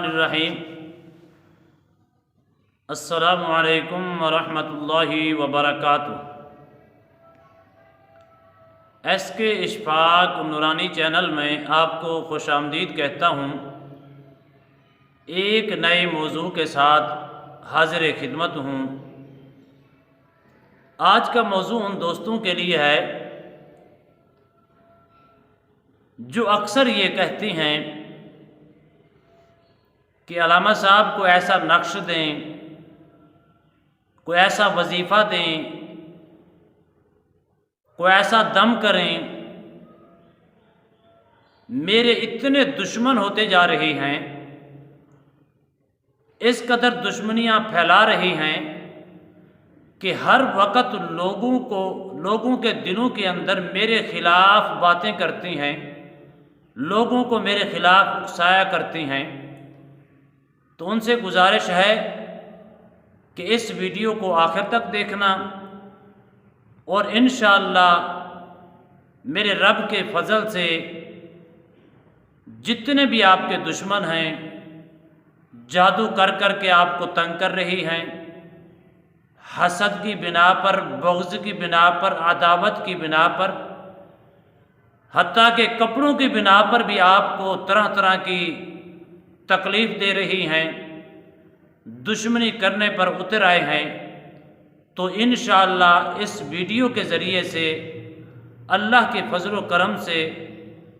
الرحیم السلام علیکم ورحمۃ اللہ وبرکاتہ۔ ایس کے اشفاق نورانی چینل میں آپ کو خوش آمدید کہتا ہوں۔ ایک نئے موضوع کے ساتھ حاضر خدمت ہوں۔ آج کا موضوع ان دوستوں کے لیے ہے جو اکثر یہ کہتی ہیں کہ علامہ صاحب کو ایسا نقش دیں، کوئی ایسا وظیفہ دیں، کوئی ایسا دم کریں، میرے اتنے دشمن ہوتے جا رہے ہیں، اس قدر دشمنیاں پھیلا رہی ہیں کہ ہر وقت لوگوں کے دلوں کے اندر میرے خلاف باتیں کرتی ہیں، لوگوں کو میرے خلاف اکسایا کرتی ہیں۔ تو ان سے گزارش ہے کہ اس ویڈیو کو آخر تک دیکھنا، اور انشاءاللہ میرے رب کے فضل سے جتنے بھی آپ کے دشمن ہیں، جادو کر کر کے آپ کو تنگ کر رہی ہیں، حسد کی بنا پر، بغض کی بنا پر، عداوت کی بنا پر، حتیٰ کہ کپڑوں کی بنا پر بھی آپ کو طرح طرح کی تکلیف دے رہی ہیں، دشمنی کرنے پر اتر آئے ہیں، تو انشاءاللہ اس ویڈیو کے ذریعے سے اللہ کے فضل و کرم سے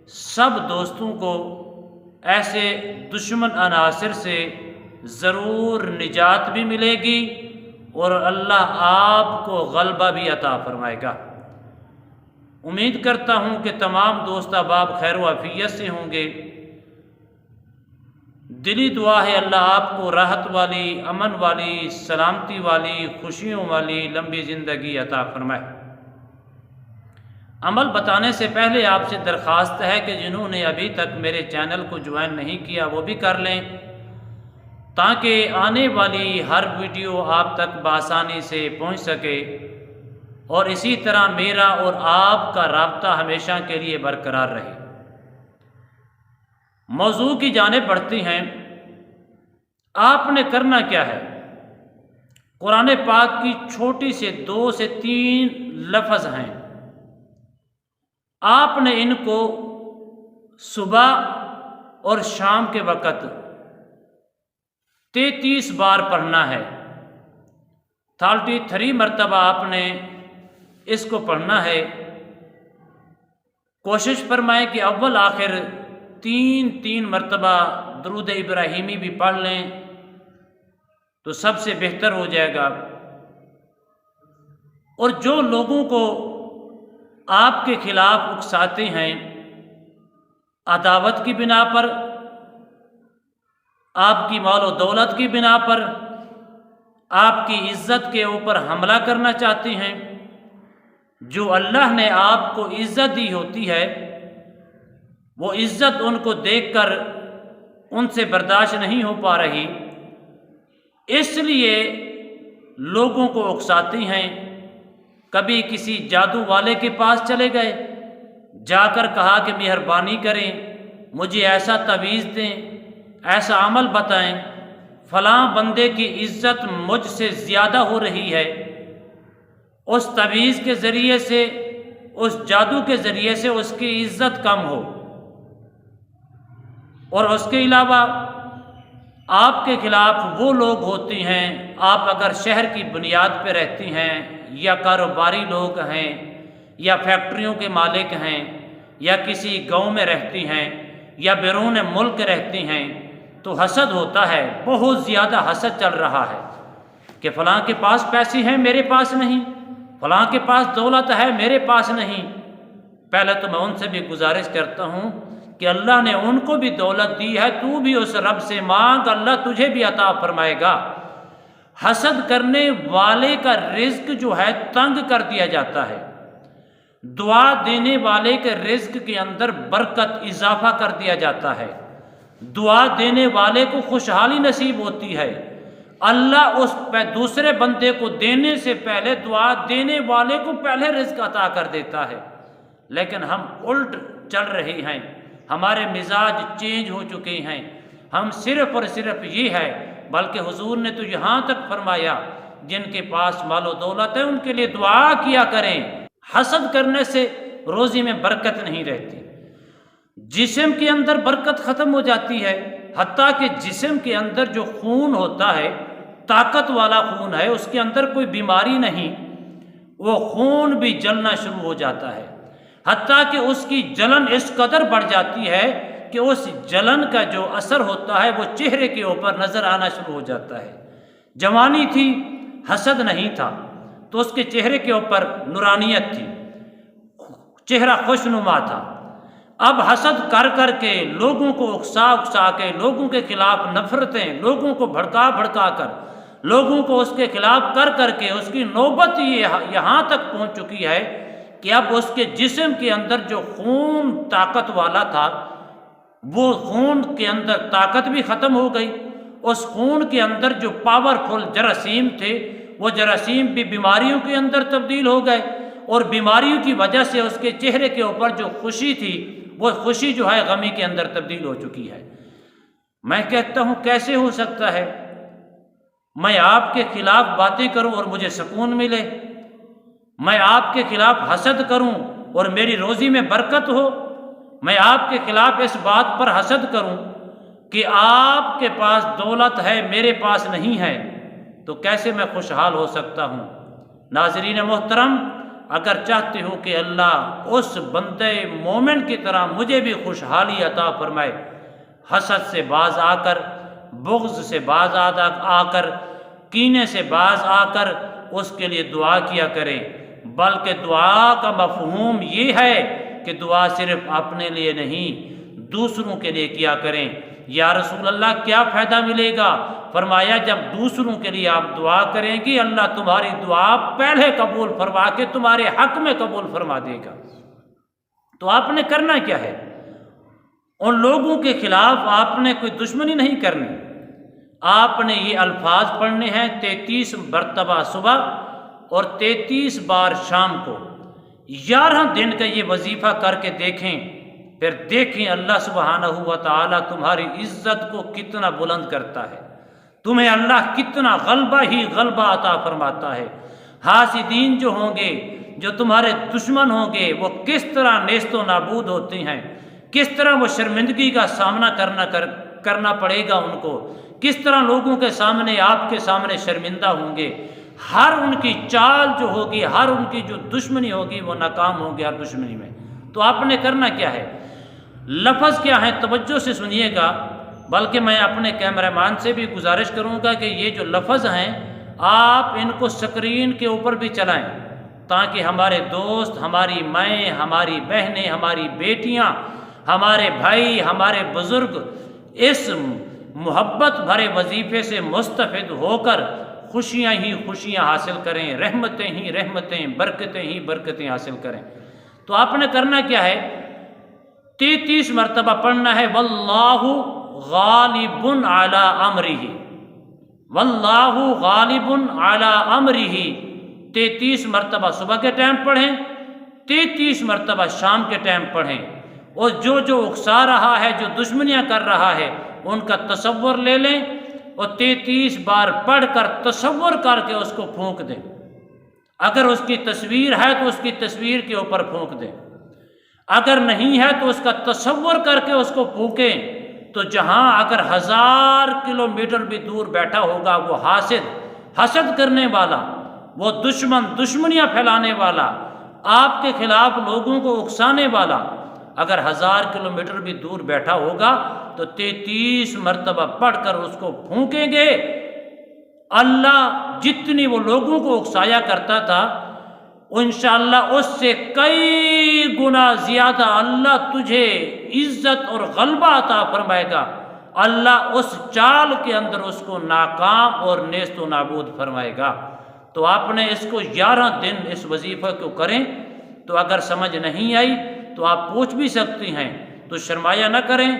سب دوستوں کو ایسے دشمن عناصر سے ضرور نجات بھی ملے گی اور اللہ آپ کو غلبہ بھی عطا فرمائے گا۔ امید کرتا ہوں کہ تمام دوست احباب خیر و عافیت سے ہوں گے۔ دلی دعا ہے اللہ آپ کو راحت والی، امن والی، سلامتی والی، خوشیوں والی لمبی زندگی عطا فرمائے۔ عمل بتانے سے پہلے آپ سے درخواست ہے کہ جنہوں نے ابھی تک میرے چینل کو جوائن نہیں کیا وہ بھی کر لیں، تاکہ آنے والی ہر ویڈیو آپ تک بآسانی سے پہنچ سکے، اور اسی طرح میرا اور آپ کا رابطہ ہمیشہ کے لیے برقرار رہے۔ موضوع کی جانب بڑھتی ہیں۔ آپ نے کرنا کیا ہے؟ قرآن پاک کی چھوٹی سے 2 سے 3 لفظ ہیں، آپ نے ان کو صبح اور شام کے وقت 33 بار پڑھنا ہے۔ 33 مرتبہ آپ نے اس کو پڑھنا ہے۔ کوشش فرمائیں کہ اول آخر 3 مرتبہ درود ابراہیمی بھی پڑھ لیں تو سب سے بہتر ہو جائے گا۔ اور جو لوگوں کو آپ کے خلاف اکساتے ہیں، عداوت کی بنا پر، آپ کی مال و دولت کی بنا پر، آپ کی عزت کے اوپر حملہ کرنا چاہتے ہیں، جو اللہ نے آپ کو عزت دی ہوتی ہے، وہ عزت ان کو دیکھ کر ان سے برداشت نہیں ہو پا رہی، اس لیے لوگوں کو اکساتی ہیں۔ کبھی کسی جادو والے کے پاس چلے گئے، جا کر کہا کہ مہربانی کریں، مجھے ایسا تعویذ دیں، ایسا عمل بتائیں، فلاں بندے کی عزت مجھ سے زیادہ ہو رہی ہے، اس تعویذ کے ذریعے سے، اس جادو کے ذریعے سے اس کی عزت کم ہو۔ اور اس کے علاوہ آپ کے خلاف وہ لوگ ہوتے ہیں، آپ اگر شہر کی بنیاد پہ رہتی ہیں، یا کاروباری لوگ ہیں، یا فیکٹریوں کے مالک ہیں، یا کسی گاؤں میں رہتی ہیں، یا بیرون ملک رہتی ہیں، تو حسد ہوتا ہے، بہت زیادہ حسد چل رہا ہے کہ فلاں کے پاس پیسے ہیں میرے پاس نہیں، فلاں کے پاس دولت ہے میرے پاس نہیں۔ پہلے تو میں ان سے بھی گزارش کرتا ہوں کہ اللہ نے ان کو بھی دولت دی ہے، تو بھی اس رب سے مانگ، اللہ تجھے بھی عطا فرمائے گا۔ حسد کرنے والے کا رزق جو ہے تنگ کر دیا جاتا ہے، دعا دینے والے کے رزق کے اندر برکت، اضافہ کر دیا جاتا ہے، دعا دینے والے کو خوشحالی نصیب ہوتی ہے۔ اللہ اس دوسرے بندے کو دینے سے پہلے دعا دینے والے کو پہلے رزق عطا کر دیتا ہے، لیکن ہم الٹ چل رہے ہیں، ہمارے مزاج چینج ہو چکے ہیں، ہم صرف اور صرف یہ ہے، بلکہ حضور نے تو یہاں تک فرمایا جن کے پاس مال و دولت ہے ان کے لیے دعا کیا کریں، حسد کرنے سے روزی میں برکت نہیں رہتی، جسم کے اندر برکت ختم ہو جاتی ہے، حتیٰ کہ جسم کے اندر جو خون ہوتا ہے، طاقت والا خون ہے، اس کے اندر کوئی بیماری نہیں، وہ خون بھی جلنا شروع ہو جاتا ہے، حتیٰ کہ اس کی جلن اس قدر بڑھ جاتی ہے کہ اس جلن کا جو اثر ہوتا ہے وہ چہرے کے اوپر نظر آنا شروع ہو جاتا ہے۔ جوانی تھی، حسد نہیں تھا، تو اس کے چہرے کے اوپر نورانیت تھی، چہرہ خوشنما تھا۔ اب حسد کر کر کے لوگوں کو اکسا کے، لوگوں کے خلاف نفرتیں، لوگوں کو بھڑکا کر، لوگوں کو اس کے خلاف کر کے اس کی نوبت یہاں تک پہنچ چکی ہے کہ اب اس کے جسم کے اندر جو خون طاقت والا تھا، وہ خون کے اندر طاقت بھی ختم ہو گئی، اس خون کے اندر جو پاورفل جراثیم تھے وہ جراثیم بھی بیماریوں کے اندر تبدیل ہو گئے، اور بیماریوں کی وجہ سے اس کے چہرے کے اوپر جو خوشی تھی وہ خوشی جو ہے غمی کے اندر تبدیل ہو چکی ہے۔ میں کہتا ہوں کیسے ہو سکتا ہے میں آپ کے خلاف باتیں کروں اور مجھے سکون ملے، میں آپ کے خلاف حسد کروں اور میری روزی میں برکت ہو، میں آپ کے خلاف اس بات پر حسد کروں کہ آپ کے پاس دولت ہے میرے پاس نہیں ہے، تو کیسے میں خوشحال ہو سکتا ہوں؟ ناظرین محترم، اگر چاہتے ہو کہ اللہ اس بندے مومن کی طرح مجھے بھی خوشحالی عطا فرمائے، حسد سے باز آ کر، بغض سے باز آ کر، کینے سے باز آ کر اس کے لیے دعا کیا کریں، بلکہ دعا کا مفہوم یہ ہے کہ دعا صرف اپنے لیے نہیں دوسروں کے لیے کیا کریں۔ یا رسول اللہ کیا فائدہ ملے گا؟ فرمایا جب دوسروں کے لیے آپ دعا کریں گی اللہ تمہاری دعا پہلے قبول فرما کے تمہارے حق میں قبول فرما دے گا۔ تو آپ نے کرنا کیا ہے؟ ان لوگوں کے خلاف آپ نے کوئی دشمنی نہیں کرنی، آپ نے یہ الفاظ پڑھنے ہیں 33 مرتبہ صبح اور 33 بار شام کو، 11 دن کا یہ وظیفہ کر کے دیکھیں، پھر دیکھیں اللہ سبحانہ و تعالیٰ تمہاری عزت کو کتنا بلند کرتا ہے، تمہیں اللہ کتنا غلبہ ہی غلبہ عطا فرماتا ہے۔ حاسدین جو ہوں گے، جو تمہارے دشمن ہوں گے، وہ کس طرح نیست و نابود ہوتے ہیں، کس طرح وہ شرمندگی کا سامنا کرنا پڑے گا ان کو، کس طرح لوگوں کے سامنے آپ کے سامنے شرمندہ ہوں گے، ہر ان کی چال جو ہوگی، ہر ان کی جو دشمنی ہوگی وہ ناکام ہوگی ہر دشمنی میں۔ تو آپ نے کرنا کیا ہے؟ لفظ کیا ہے توجہ سے سنیے گا، بلکہ میں اپنے کیمرہ مین سے بھی گزارش کروں گا کہ یہ جو لفظ ہیں آپ ان کو سکرین کے اوپر بھی چلائیں، تاکہ ہمارے دوست، ہماری مائیں، ہماری بہنیں، ہماری بیٹیاں، ہمارے بھائی، ہمارے بزرگ اس محبت بھرے وظیفے سے مستفید ہو کر خوشیاں ہی خوشیاں حاصل کریں، رحمتیں ہی رحمتیں، برکتیں ہی برکتیں حاصل کریں۔ تو آپ نے کرنا کیا ہے؟ 33 مرتبہ پڑھنا ہے واللہ غالب علی امرہ، واللہ غالب علی امرہ، 33 مرتبہ صبح کے ٹائم پڑھیں، 33 مرتبہ شام کے ٹائم پڑھیں، اور جو اکسا رہا ہے، جو دشمنیاں کر رہا ہے ان کا تصور لے لیں اور 33 بار پڑھ کر تصور کر کے اس کو پھونک دیں۔ اگر اس کی تصویر ہے تو اس کی تصویر کے اوپر پھونک دیں، اگر نہیں ہے تو اس کا تصور کر کے اس کو پھونکیں، تو جہاں اگر 1000 کلومیٹر بھی دور بیٹھا ہوگا وہ حسد کرنے والا، وہ دشمنیاں پھیلانے والا، آپ کے خلاف لوگوں کو اکسانے والا، اگر 1000 کلومیٹر بھی دور بیٹھا ہوگا تو 33 مرتبہ پڑھ کر اس کو پھونکیں گے، اللہ جتنی وہ لوگوں کو اکسایا کرتا تھا انشاءاللہ اس سے کئی گنا زیادہ اللہ تجھے عزت اور غلبہ عطا فرمائے گا، اللہ اس چال کے اندر اس کو ناکام اور نیست و نابود فرمائے گا۔ تو آپ نے اس کو 11 دن اس وظیفہ کو کریں، تو اگر سمجھ نہیں آئی تو آپ پوچھ بھی سکتی ہیں، تو شرمایا نہ کریں،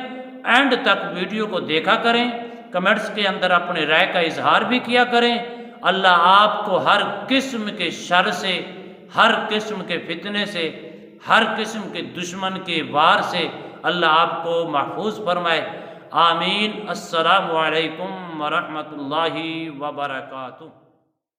اینڈ تک ویڈیو کو دیکھا کریں، کمنٹس کے اندر اپنے رائے کا اظہار بھی کیا کریں۔ اللہ آپ کو ہر قسم کے شر سے، ہر قسم کے فتنے سے، ہر قسم کے دشمن کے وار سے اللہ آپ کو محفوظ فرمائے۔ آمین۔ السلام علیکم ورحمۃ اللہ وبرکاتہ۔